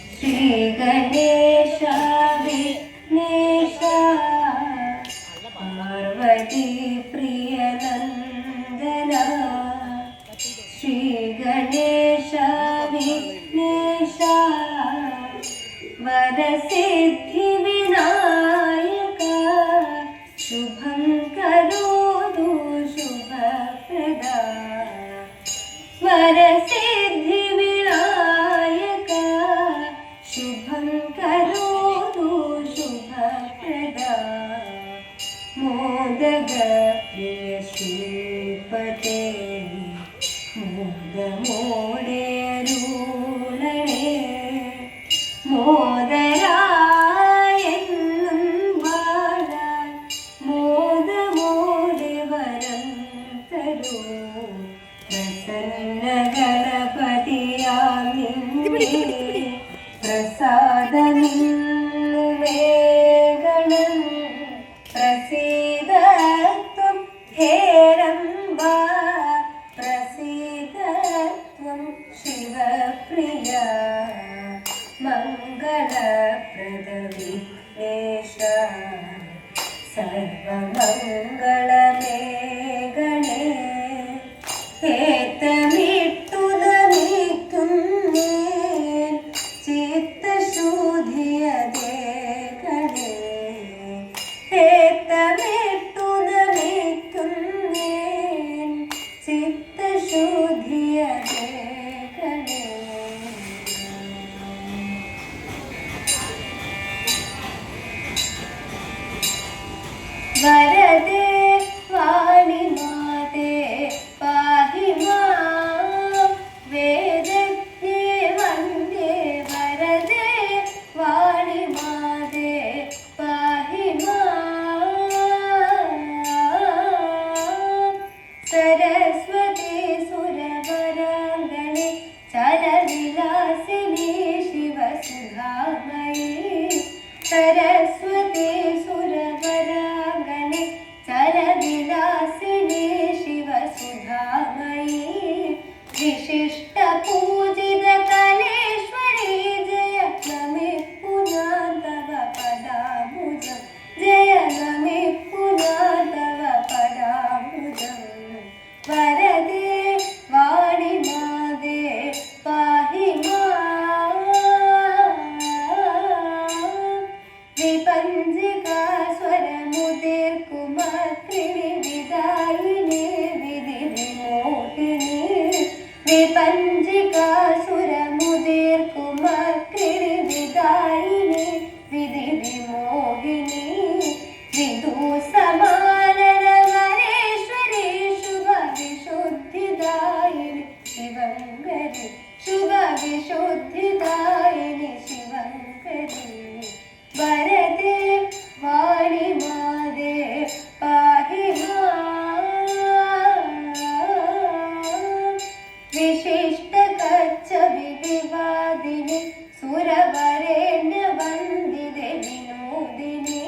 श्री गणेश विघ्नेश पार्वती प्रिय नंदना श्री गणेश विघ्नेश वरसिद्धि विनायक शुभं करोतु शुभप्रदा वरसिद्धि विनायक शुभं करोतु शुभप्रदा मोदक प्रिय श्रीपते मोदमोडे अरुळणे മോദരായെന്നും വാഴാൻ മോദമോടെ വരം തരൂ പ്രസന്ന ഗണപതിയാം നിന്നെ പ്രസാദമിന്നു മേഘണം പ്രസീദത്വം ഹേരംബ പ്രസീദത്വം ശിവപ്രിയ मंगलप्रद विघ्नेश सर्वमंगलमे गणे हेतमिट्टु नमिक्कुन्ने चित्तशुद्धियदे गणे हेतमिट्टु नमिक्कुन्ने चित्तशुद्धियदे गणे वरदे वाणि माते पाहि मां वेदज्ञे वन्दे वरदे वाणि माते पाहि मां सरस्वती सुरवराङ्गणे चलविलासिनी शिवसुधामयी सरस्वती सुरवराङ्गणे चलविलासिनी शिवसुधामयी विशिष्ट पूजित कलेश्वरी जय नमे पुनः तव पदाम्बुजं जय नमे पुनः तव पदाम्बुजं वरदे वाणि मादे पाहि मां विपञ्जिका स्वरमुदिर्कुमात्रिणि विदायिनी विधि विमोहिनी विपञ्जिका सुरमुदिर्कुमात्रिणि विदायिनी विधि विमोहिनी विदुसमाननवरेश्वरी शुभ विशुद्धिदायिनि शिवङ्करि शुभ विशुद्धिदायिनि शिवङ्करि वरदे वाणि मादे पाहि मां विशिष्ट कच्छपि विवादिनि सुरवरेण्य वन्दिते विनोदिनी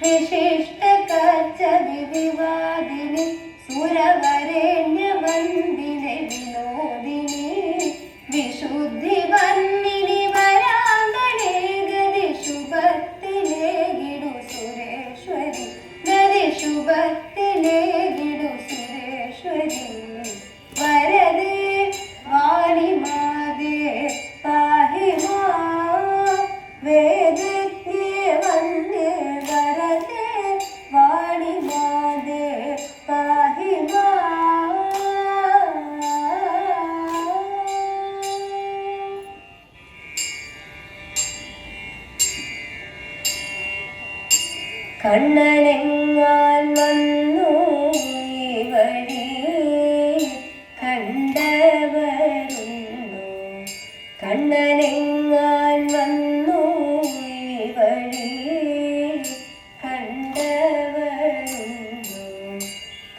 विशिष्ट कच्छपि विवादिनि सुरवरेण्य वन्दिते विनोदिनी विशुद्धि वन्दिनि वराङ्गणे गदि शुभत्तिले गिडु सुरेश्वरी गदि शुभत्तिले गिडु सुरेश्वरी वरदे वाणि मादे पाहि मां वेदज्ञे वन्दे वरदे वाणि मादे पाहि मां കണ്ണനെങ്ങാൻ വന്നു ഈ വഴിയെ കണ്ടവരുണ്ടോ കണ്ണനെങ്ങാൻ വന്നു ഈ വഴിയെ കണ്ടവരുണ്ടോ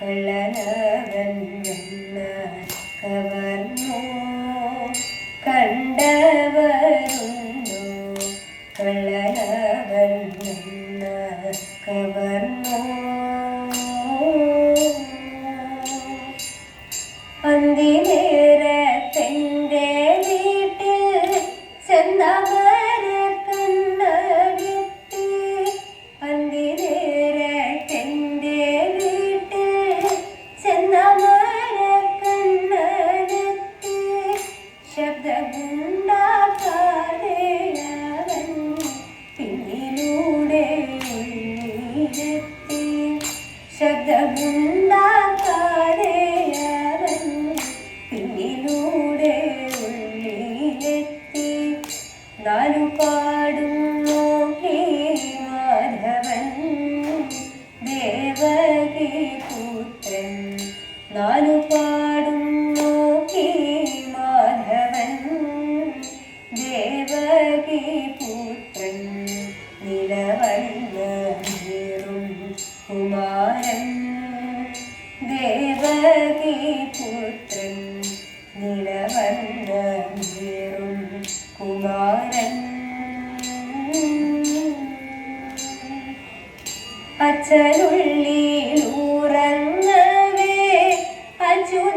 കള്ളനവൻ വന്ന കവർന്നു കണ്ടവരുണ്ടോ കള്ളനവൻ വന്ന കവർന്നു അന്തിനേരത്തെൻ്റെ വീട് നാലുപാടും നോക്കി മാധവൻ ദേവകി പുത്രൻ നിലവന്നേറും കുമാരൻ ദേവകി പുത്രൻ നിലവന്നേറും കുമാരൻ അച്ഛനുള്ളിലൂറങ്ങവേ അച്യുതനാമച്ചിൻ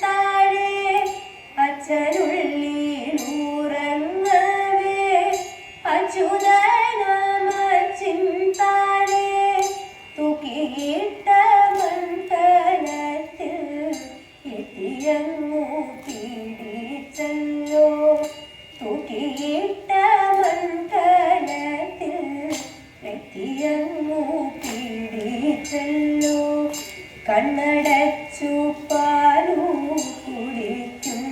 താഴെ അച്ഛനുള്ളിലൂറങ്ങവേ അച്യുതനാമച്ചിൻ താഴെ തൂക്കിയിട്ട മണ്ഡലത്തിൽ എത്തിയങ്ങു പിടിച്ചല്ലോ തൂക്കിയിട്ട മണ്ഡലത്തിൽ എത്തിയങ്ങു പിടിച്ചല്ലോ കണ്ണടച്ചു പാലു കുടിക്കും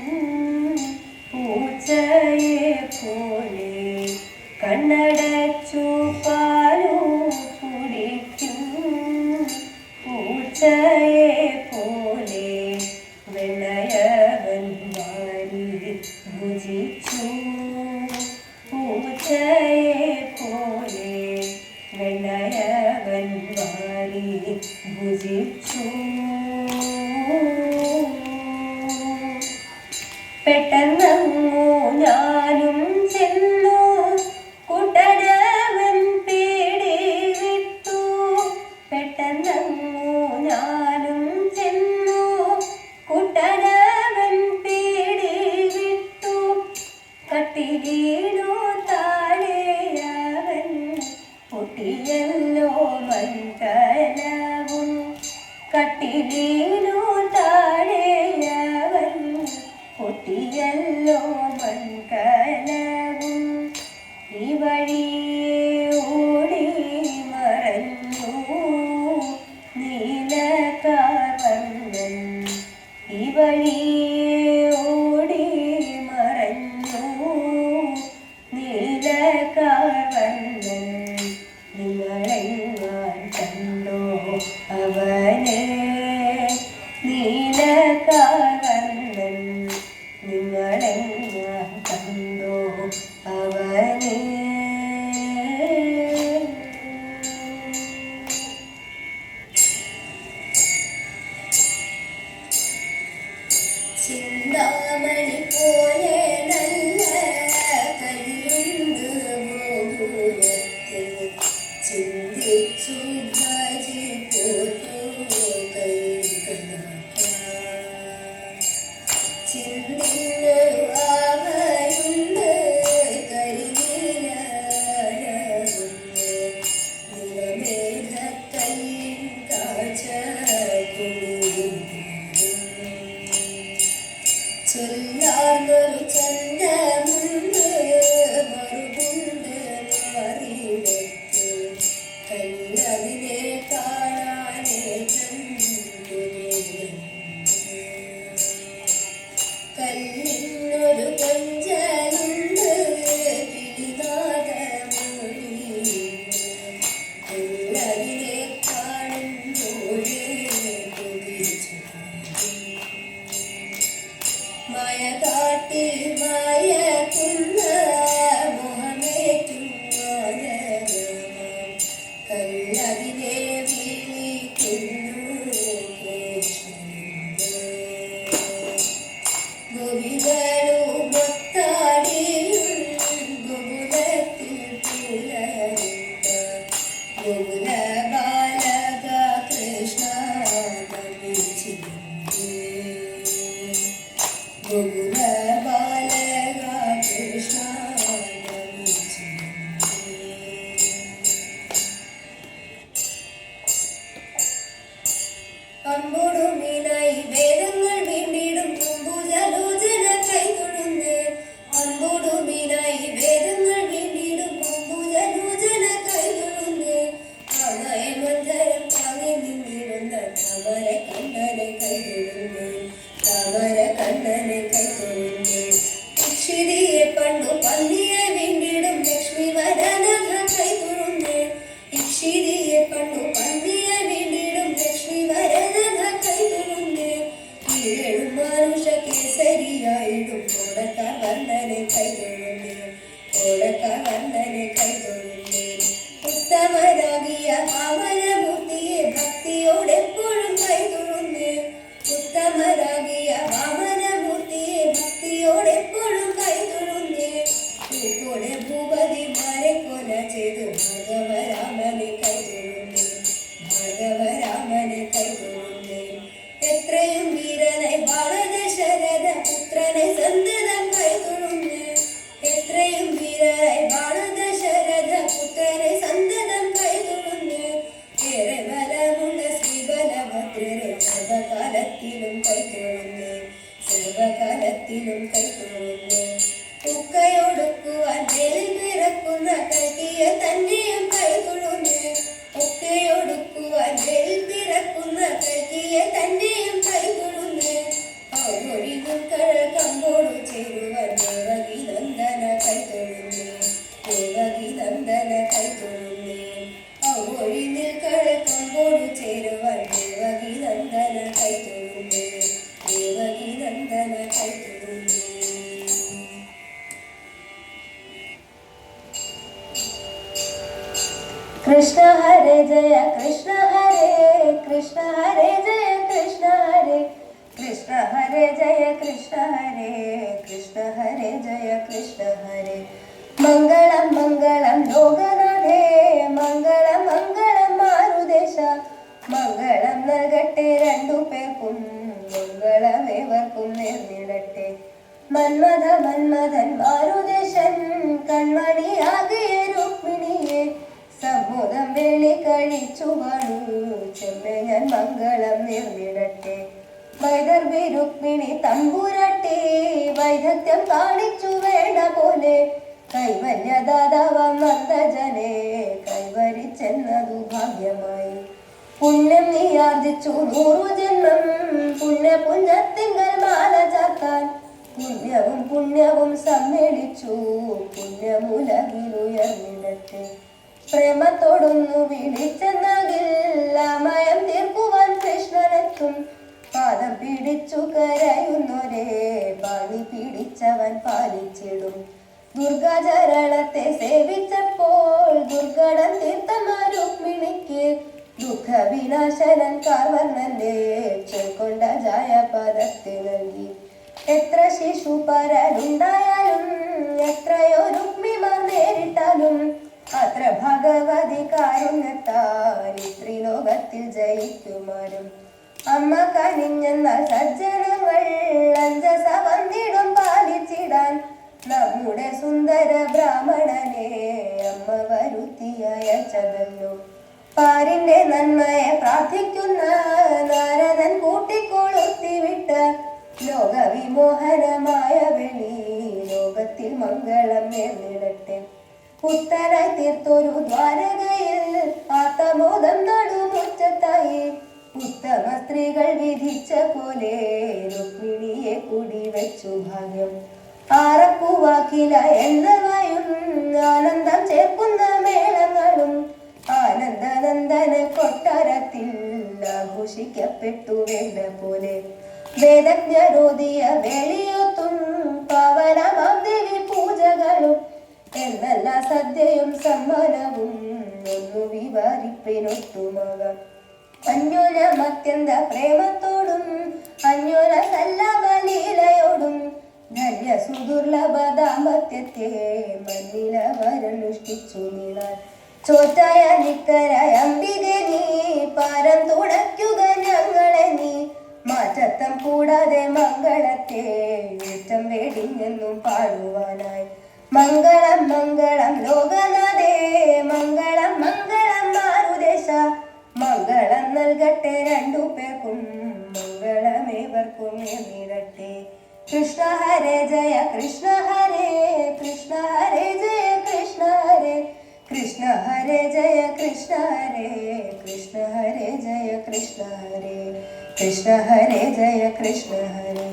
പൂച്ചയെ പോലെ കണ്ണടച്ചു പാലു കുടിക്കും പൂച്ചയെ പോലെ വെള്ളയവൻ വാരി ഭുജിച്ചു പൂച്ചയെ പോലെ വെള്ളയവൻ വാരി ഭുജിച്ചു പെട്ടെന്നങ്ങു ഞാനും ചെന്നു കുട്ടരവൻ പേടി വിട്ടു പെട്ടെന്നങ്ങു ഞാനും ചെന്നു കുട്ടരവൻ പേടി വിട്ടു കട്ടിലീനു താഴെയവൻ പൊട്ടിയല്ലോ മണ്ഡലവും കട്ടിലീനു താഴെയവൻ പൊട്ടിയല്ലോ മൺകലവും ഈ വഴിയെ ഓടി മറഞ്ഞു നീലകാർവർണ്ണൻ ഈ വഴിയെ ഓടി മറഞ്ഞു നീലകാർവർണ്ണൻ നിങ്ങളെങ്ങാൻ കണ്ടോ അവനെ നീലകാർവർണ്ണൻ നിങ്ങളെങ്ങാൻ കണ്ടോ അവനെ ചിന്താമണി പോലെ നല്ല കല്ലുണ്ട് ഗോപുരത്തിൽ ചിന്തിച്ചു ഭജിപ്പോ ചിന്തിയൊരു ആവയുണ്ട് കരിനീലഴകുണ്ട് നിലമേഘത്തല്ലിൻ കാഴ്ച ചൊല്ലാർന്നൊരു ചന്തമുണ്ട് മറുകുണ്ട് മാറിയിടത്ത് കല്ലതിനെ കാണാനേ കല്ലിനൊരു കൊഞ്ചലുണ്ട് കിളിനാദമൊഴി കല്ലതിനെ കാണുമ്പോഴേ കൊതിച്ചു മായ കാട്ടി മായ കുന്ന മുഹമേറ്റും കല്ലതിനെ വിളിക്കുന്നു ഗോപികളുമൊത്താടിയും ഗോകുലത്തിൽ പുലരുന്ന ഗോകുല ബാലക കൃഷ്ണ ഗോകുല ബാലക കൃഷ്ണ അമ്പൊടുമിനായി വേദങ്ങൾ വീണ്ടിടും പൂജലോചന കൈതൊഴുന്നേ അമ്പൊടുമിനായി വേദങ്ങൾ വീണ്ടിടും പൂജലോചന കൈതൊഴുന്നേ അമയ മന്ധരം താങ്ങി നിന്നിരുന്ന താമര കണ്ണനെ കൈതൊഴുന്നേ താമര കണ്ണനെ കൈതൊഴുന്നേ ഇക്ഷിതിയെ പണ്ടു പന്നിയെ വീണ്ടിടും ലക്ഷ്മി വരനഖ കൈതൊഴുന്നേ ഇക്ഷിതിയെ പണ്ടു പന്നിയെ വീണ്ടിടും ലക്ഷ്മി വരന കൈതൊഴുന്നേ. ഉത്തമരാകിയ വാമനമൂർത്തിയെ ഭക്തിയോടെപ്പോഴും കൈതൊഴുന്നേ. പൂക്കോടെ ഭൂപതിമാരെ കൊല ചെയ്ത് ഭാർഗവരാമനെ കൈതൊഴുന്നേ. ഭാർഗവരാമനെ കൈതൊഴുന്നേ. എത്രയും വീരനായി ബാണദശരഥ പുത്രനെ സന്തതം കൈതൊഴുന്നേ. എത്രയും വീരനായി ബാണദശരഥ പുത്രനെ സന്തതം കൈതൊഴുന്നേ. ഏറെ ബലമുള്ള ശ്രീബലഭദ്രരെ സർവകാലത്തിലും കൈതൊഴുന്നേ. സർവകാലത്തിലും കൈതൊഴുന്നേ. ഉക്കയൊടുക്കുവാൻ വേലിൽ പിറക്കുന്ന കൽക്കിയെ തന്നെയും കൈതൊഴുന്നേ. ഒക്കെയൊടുക്കുവാൻ വേലിൽ പിറക്കുന്ന കൽക്കിയെ തന്നെയും കൈതൊഴുന്നേ. ഒഴിഞ്ഞും കഴകമ്പോടു ചേരുവാൻ ദേവകി നന്ദന കൈതൊഴുന്നേ. ദേവകി നന്ദന കൈതൊഴുന്നേ. ഒഴിഞ്ഞിൽ കഴകമ്പോടു ചേരുവാൻ ദേവകി നന്ദന കൈതൊഴുന്നേ. ദേവകി നന്ദന കൈതൊഴുന്നേ. കൃഷ്ണ ഹരേ ജയ കൃഷ്ണ ഹരേ കൃഷ്ണ ഹരേ ജയ കൃഷ്ണ ഹരേ കൃഷ്ണ ഹരേ ജയ കൃഷ്ണ ഹരേ കൃഷ്ണ ഹരേ ജയ കൃഷ്ണ ഹരേ. മംഗളം മംഗളം ലോകനാഥേ മംഗളം മംഗളം മാരുദേശ. മംഗളം നൽകട്ടെ രണ്ടു പേർക്കും മംഗളമേവർക്കും നേർന്നിടട്ടെ. മന്മഥ മന്മഥൻ മാരുദേശൻ കൺമണിയാകിയ രുക്മിണിയെ സമ്മോദം വേളി കഴിച്ചു വാണു ചെമ്മെ ഞാൻ മംഗളം നേർന്നിടട്ടെ. വൈദർഭി രുക്മിണി തമ്പുരാട്ടി വൈദഗ്ധ്യം കാണിച്ചു വേണ്ട പോലെ കൈവല്യദാതാവാം നന്ദജനെ കൈവരിച്ചെന്നതു ഭാഗ്യമായി. പുണ്യം നീ ആർജിച്ചു 100 ജന്മം പുണ്യപുഞ്ചത്തിങ്കൽ മാല ചാർത്താൻ. പുണ്യവും പുണ്യവും സമ്മേളിച്ചു പുണ്യമുലകിലുയർന്നിടട്ടെ. പ്രേമത്തോടൊന്നു വിളിച്ചെന്നകിൽ അമയം തീർക്കുവാൻ കൃഷ്ണനെത്തും. പാദം പിടിച്ചു കരയുന്നൊരേ പാണി പിടിച്ചവൻ പാലിച്ചിടും. ദുർഗാചരണത്തെ സേവിച്ചപ്പോൾ ദുർഘടം തീർത്തമ രുക്മിണിക്ക് ദുഃഖവിനാശനൻ കാർവർണ്ണന്റെ ചെൽക്കൊണ്ട ജായപദത്തെ നൽകി. എത്ര ശിശുപരനുണ്ടായാലും എത്രയോ രുക്മിമാർ നേരിട്ടാലും അത്ര ഭഗവതി കാരുണ്യത്താൽ ത്രിലോകത്തിൽ ജയിക്കുമാരും. അമ്മ കനിഞ്ഞെന്നാൽ സജ്ജനങ്ങൾ അഞ്ചസ വന്നിടും പാലിച്ചിടാൻ. നമ്മുടെ സുന്ദര ബ്രാഹ്മണനെ അമ്മ വരുത്തിയയച്ചതല്ലോ. പാരിന്റെ നന്മയെ പ്രാർത്ഥിക്കുന്ന നാരദൻ കൂട്ടിക്കൊളുത്തിവിട്ട ലോകവിമോഹനമായ വെളി ലോകത്തിൽ മംഗളം നേർന്നിടട്ടെ. പുത്തനായി തീർത്തൊരു ദ്വാരകയിൽ ആത്തമോദം നടുമുറ്റത്തായി ഉത്തമ സ്ത്രീകൾ വിധിച്ച പോലെ രുക്മിണിയെ കൂടി വെച്ചു ഭാഗ്യം. ആറപ്പൂവാക്കില എന്നവയും ആനന്ദം ചേർക്കുന്ന മേളങ്ങളും ആനന്ദനന്ദന കൊട്ടാരത്തിൽ ആഘോഷിക്കപ്പെട്ടു വേണ്ട പോലെ. വേദജ്ഞരോധിയ വേളിയൊത്തും പാവനമാം ദേവി പൂജകളും എന്നല്ല സദ്യയും സമ്മാനവും ഒന്നു വിവരിപ്പിനൊട്ടുമാകാം. അന്യോന്യം അത്യന്ത പ്രേമത്തോടും അന്യോന സല്ലവലീലയോടും ധന്യ സുദുർലഭ ദാമ്പത്യത്തെ മന്നിലവരനുഷ്ഠിച്ചു നീളാൻ. ചോറ്റായ നിക്കരായ അംബികെ നീ പാരം തുണയ്ക്കുക ഞങ്ങളെ നീ. മാറ്റത്തം കൂടാതെ മംഗളത്തെ ഏറ്റം വേടിഞ്ഞെന്നും പാടുവാനായി. മംഗളം മംഗളം ലോകനാഥേ മംഗളം മംഗളം മാരുദേശ. മംഗളം നൽകട്ടെ രണ്ടു പേർക്കും മംഗളമേവർക്കും നേരിടട്ടെ. കൃഷ്ണ ഹരേ ജയ കൃഷ്ണ ഹരേ കൃഷ്ണ ഹരേ ജയ കൃഷ്ണ ഹരേ കൃഷ്ണ ഹരേ ജയ കൃഷ്ണ ഹരേ കൃഷ്ണ ഹരേ ജയ കൃഷ്ണ ഹരേ കൃഷ്ണ ഹരേ ജയ കൃഷ്ണ ഹരേ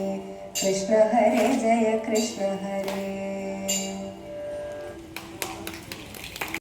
കൃഷ്ണ ഹരേ ജയ കൃഷ്ണ ഹരേ.